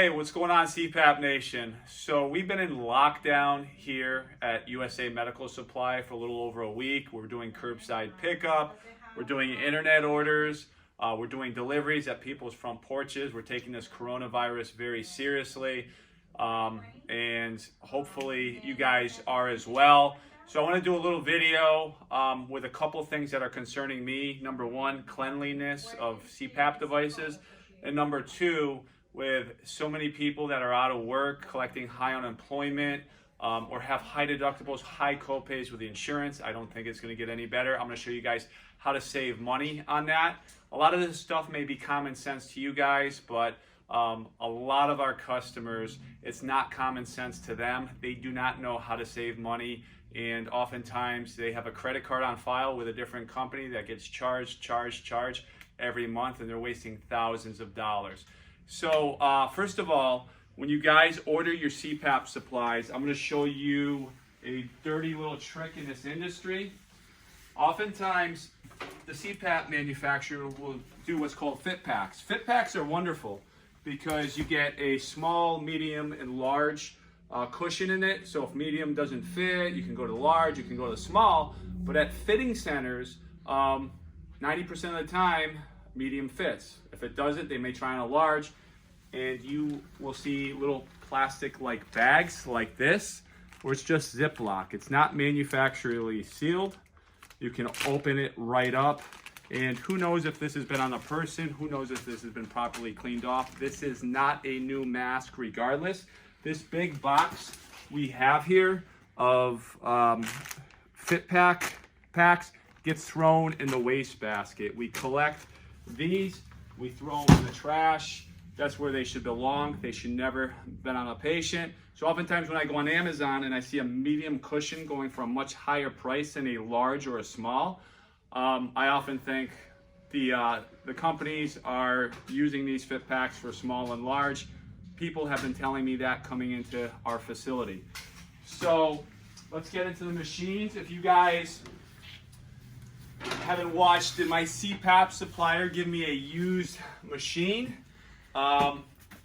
Hey, what's going on, Cpap Nation? So we've been in lockdown here at USA Medical Supply for a little over a week. We're doing curbside pickup. We're doing internet orders. We're doing deliveries at people's front porches. We're taking this coronavirus very seriously. And hopefully you guys are as well. So I want to do a little video with a couple things that are concerning me. Number one, cleanliness of Cpap devices. And number two, with so many people that are out of work, collecting high unemployment, or have high deductibles, high copays with the insurance, I don't think it's going to get any better. I'm going to show you guys how to save money on that. A lot of this stuff may be common sense to you guys, but a lot of our customers, it's not common sense to them. They do not know how to save money, and oftentimes they have a credit card on file with a different company that gets charged every month, and they're wasting thousands of dollars. So first of all, when you guys order your Cpap supplies, I'm going to show you a dirty little trick in this industry. Oftentimes, the Cpap manufacturer will do what's called fit packs. Fit packs are wonderful because you get a small, medium, and large cushion in it. So if medium doesn't fit, you can go to large, you can go to small. But at fitting centers, 90% of the time, medium fits. If it doesn't, they may try on a large, and you will see little plastic-like bags like this, where it's just Ziploc. It's not manufacturally sealed. You can open it right up, and who knows if this has been on a person, who knows if this has been properly cleaned off. This is not a new mask regardless. This big box we have here of fit packs gets thrown in the wastebasket. We collect these, we throw them in the trash. That's where they should belong. They should never been on a patient. So oftentimes when I go on Amazon and I see a medium cushion going for a much higher price than a large or a small, I often think the companies are using these fit packs for small and large. People have been telling me that coming into our facility. So let's get into the machines. If you guys haven't watched, did my Cpap supplier give me a used machine?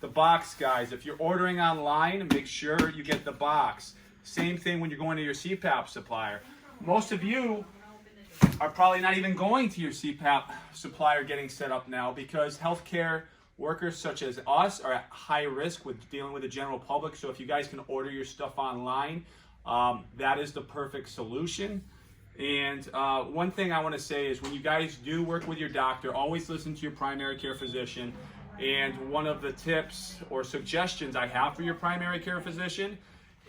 The box, guys, if you're ordering online, make sure you get the box. Same thing when you're going to your Cpap supplier. Most of you are probably not even going to your Cpap supplier getting set up now because healthcare workers such as us are at high risk with dealing with the general public. So if you guys can order your stuff online, that is the perfect solution. And one thing I want to say is when you guys do work with your doctor, always listen to your primary care physician. And one of the tips or suggestions I have for your primary care physician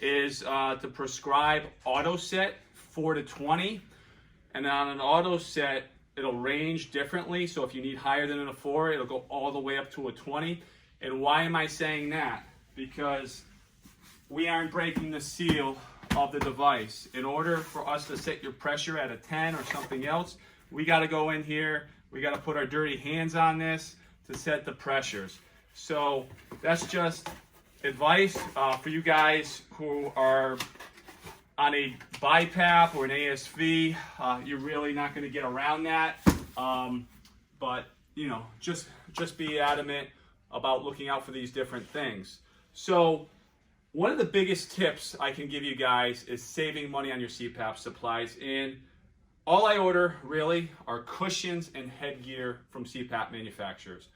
is to prescribe auto set 4 to 20. And on an auto set, it'll range differently. So if you need higher than a 4, it'll go all the way up to a 20. And why am I saying that? Because we aren't breaking the seal of the device. In order for us to set your pressure at a 10 or something else, we got to go in here, we got to put our dirty hands on this to set the pressures. So that's just advice for you guys who are on a BiPAP or an ASV. You're really not going to get around that, but you know, just be adamant about looking out for these different things. So one of the biggest tips I can give you guys is saving money on your Cpap supplies. And all I order really are cushions and headgear from Cpap manufacturers.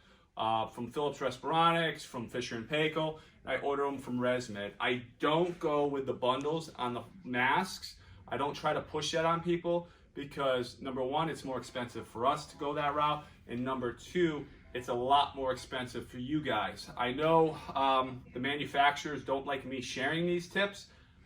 From Philips Respironics, from Fisher & Paykel. I order them from ResMed. I don't go with the bundles on the masks. I don't try to push that on people because number one, it's more expensive for us to go that route. And number two, it's a lot more expensive for you guys. I know the manufacturers don't like me sharing these tips.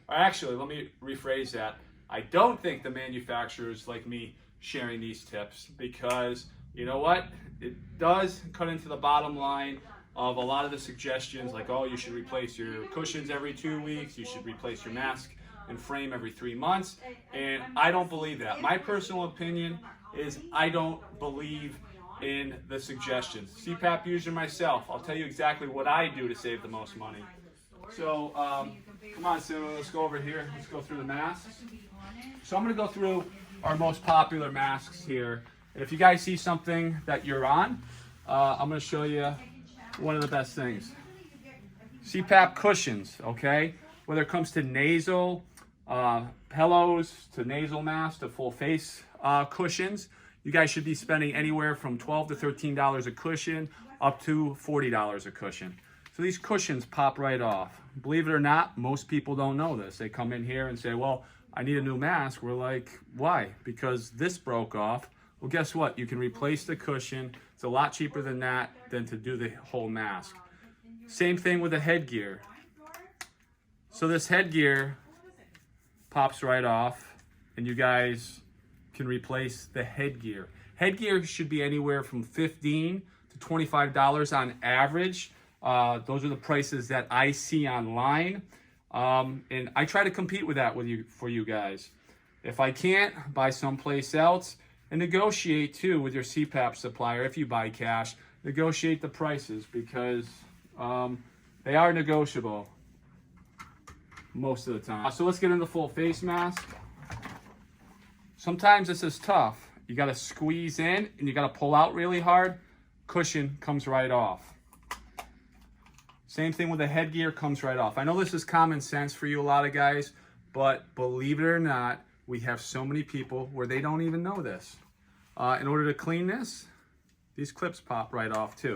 Or actually, let me rephrase that. I don't think the manufacturers like me sharing these tips because you know what? It does cut into the bottom line of a lot of the suggestions like, oh, you should replace your cushions every 2 weeks, you should replace your mask and frame every 3 months, and I don't believe that. My personal opinion is I don't believe in the suggestions. Cpap user myself, I'll tell you exactly what I do to save the most money. So, come on, Sue, let's go over here. Let's go through the masks. So I'm going to go through our most popular masks here. And if you guys see something that you're on, I'm going to show you one of the best things. Cpap Cushions, okay? Whether it comes to nasal pillows, to nasal masks, to full face cushions, you guys should be spending anywhere from $12 to $13 a cushion up to $40 a cushion. So these cushions pop right off. Believe it or not, most people don't know this. They come in here and say, well, I need a new mask. We're like, why? Because this broke off. Well, guess what? You can replace the cushion. It's a lot cheaper than that than to do the whole mask. Same thing with the headgear. So this headgear pops right off, and you guys can replace the headgear. Headgear should be anywhere from $15 to $25 on average. Those are the prices that I see online. And I try to compete with that for you guys. If I can't, buy someplace else, and negotiate too with your Cpap supplier. If you buy cash, negotiate the prices, because they are negotiable most of the time. So let's get into full face mask. Sometimes this is tough. You got to squeeze in and you got to pull out really hard. Cushion comes right off. Same thing with the headgear, comes right off. I know this is common sense for you, a lot of guys, but believe it or not, we have so many people where they don't even know this. In order to clean this, these clips pop right off too.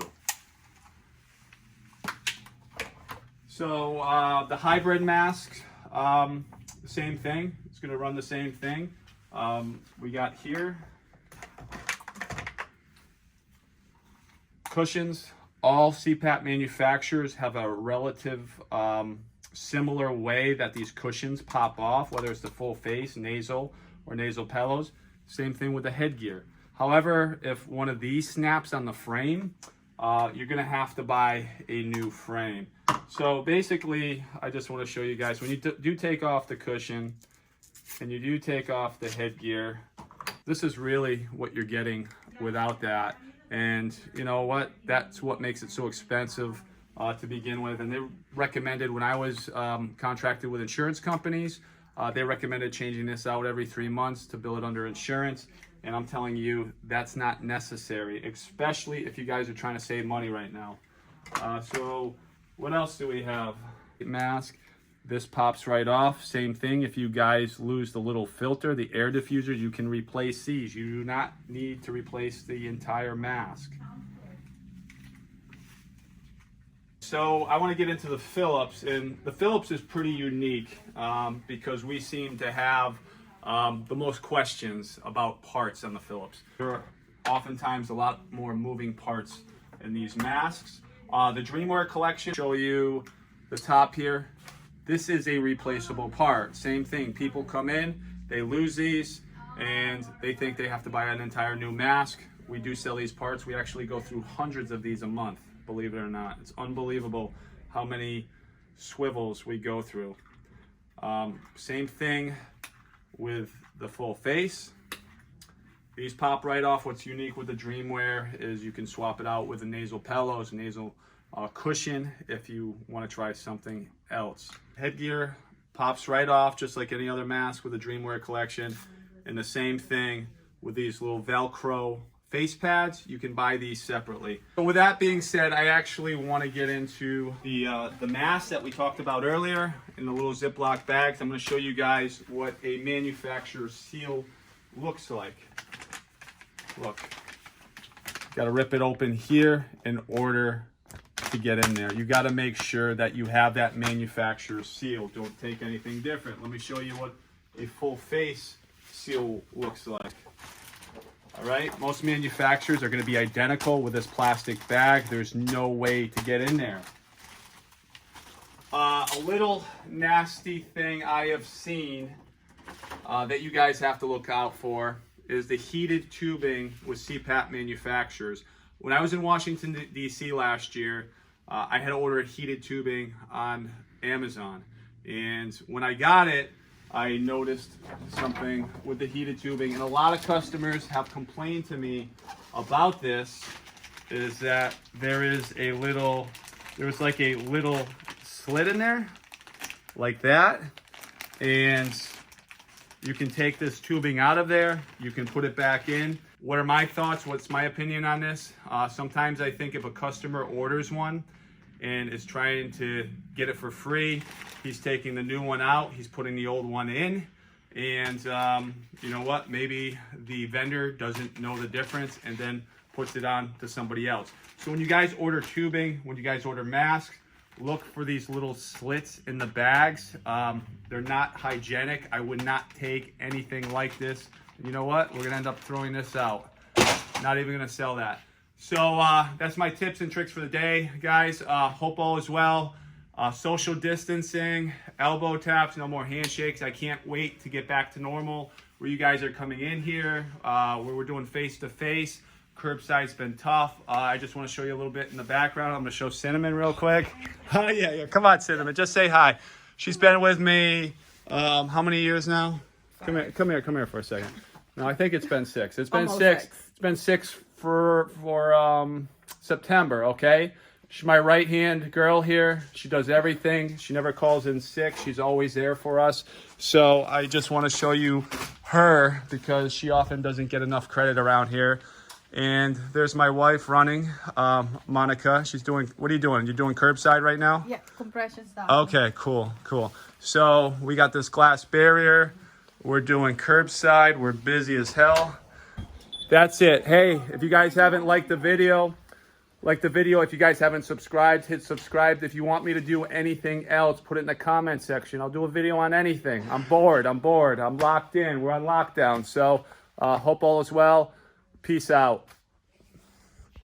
So the hybrid mask, same thing. It's going to run the same thing. We got here cushions. All Cpap manufacturers have a relative similar way that these cushions pop off, whether it's the full face, nasal, or nasal pillows. Same thing with the headgear. However, if one of these snaps on the frame, you're going to have to buy a new frame. So basically, I just want to show you guys, when you do take off the cushion and you do take off the headgear, this is really what you're getting without that. And you know what? That's what makes it so expensive to begin with. And they recommended, when I was contracted with insurance companies, they recommended changing this out every 3 months to bill it under insurance. And I'm telling you, that's not necessary, especially if you guys are trying to save money right now. So what else do we have? Mask. This pops right off. Same thing. If you guys lose the little filter, the air diffusers, you can replace these. You do not need to replace the entire mask. So I want to get into the Phillips, and the Phillips is pretty unique because we seem to have the most questions about parts on the Phillips. There are oftentimes a lot more moving parts in these masks. The Dreamwear collection, show you the top here. This is a replaceable part. Same thing, people come in, they lose these, and they think they have to buy an entire new mask. We do sell these parts. We actually go through hundreds of these a month, believe it or not. It's unbelievable how many swivels we go through. Same thing with the full face. These pop right off. What's unique with the Dreamwear is you can swap it out with the nasal pillows, nasal cushion if you want to try something else. Headgear pops right off just like any other mask with the Dreamwear collection. And the same thing with these little Velcro face pads. You can buy these separately. So with that being said, I actually want to get into the mask that we talked about earlier in the little Ziploc bags. I'm going to show you guys what a manufacturer's seal looks like. Look, got to rip it open here in order to get in there. You got to make sure that you have that manufacturer's seal. Don't take anything different. Let me show you what a full face seal looks like. All right, most manufacturers are going to be identical with this plastic bag. There's no way to get in there. A little nasty thing I have seen that you guys have to look out for is the heated tubing with Cpap manufacturers. When I was in Washington, D.C. last year, I had ordered heated tubing on Amazon. And when I got it, I noticed something with the heated tubing. And a lot of customers have complained to me about this, is that there's like a little slit in there, like that. And you can take this tubing out of there, you can put it back in. What are my thoughts? What's my opinion on this? Sometimes I think if a customer orders one and is trying to get it for free. He's taking the new one out, he's putting the old one in, and you know what, maybe the vendor doesn't know the difference and then puts it on to somebody else. So when you guys order tubing, when you guys order masks, look for these little slits in the bags. They're not hygienic. I would not take anything like this. You know what? We're gonna end up throwing this out. Not even gonna sell that. So that's my tips and tricks for the day, guys. Hope all is well. Social distancing, elbow taps, no more handshakes. I can't wait to get back to normal, where you guys are coming in here, where we're doing face-to-face. Curbside's been tough. I just want to show you a little bit in the background. I'm going to show Cinnamon real quick. Yeah. Come on, Cinnamon. Just say hi. She's been with me how many years now? Come here for a second. No, I think it's been 6. It's been 6. It's been 6 for September, okay? She's my right-hand girl here. She does everything. She never calls in sick. She's always there for us. So I just want to show you her because she often doesn't get enough credit around here. And there's my wife running, Monica. She's doing, what are you doing? You're doing curbside right now? Yeah, compression stuff. Okay, cool. So we got this glass barrier. We're doing curbside. We're busy as hell. That's it. Hey, if you guys haven't liked the video, like the video. If you guys haven't subscribed, hit subscribe. If you want me to do anything else, put it in the comment section. I'll do a video on anything. I'm bored. I'm locked in. We're on lockdown. So hope all is well. Peace out.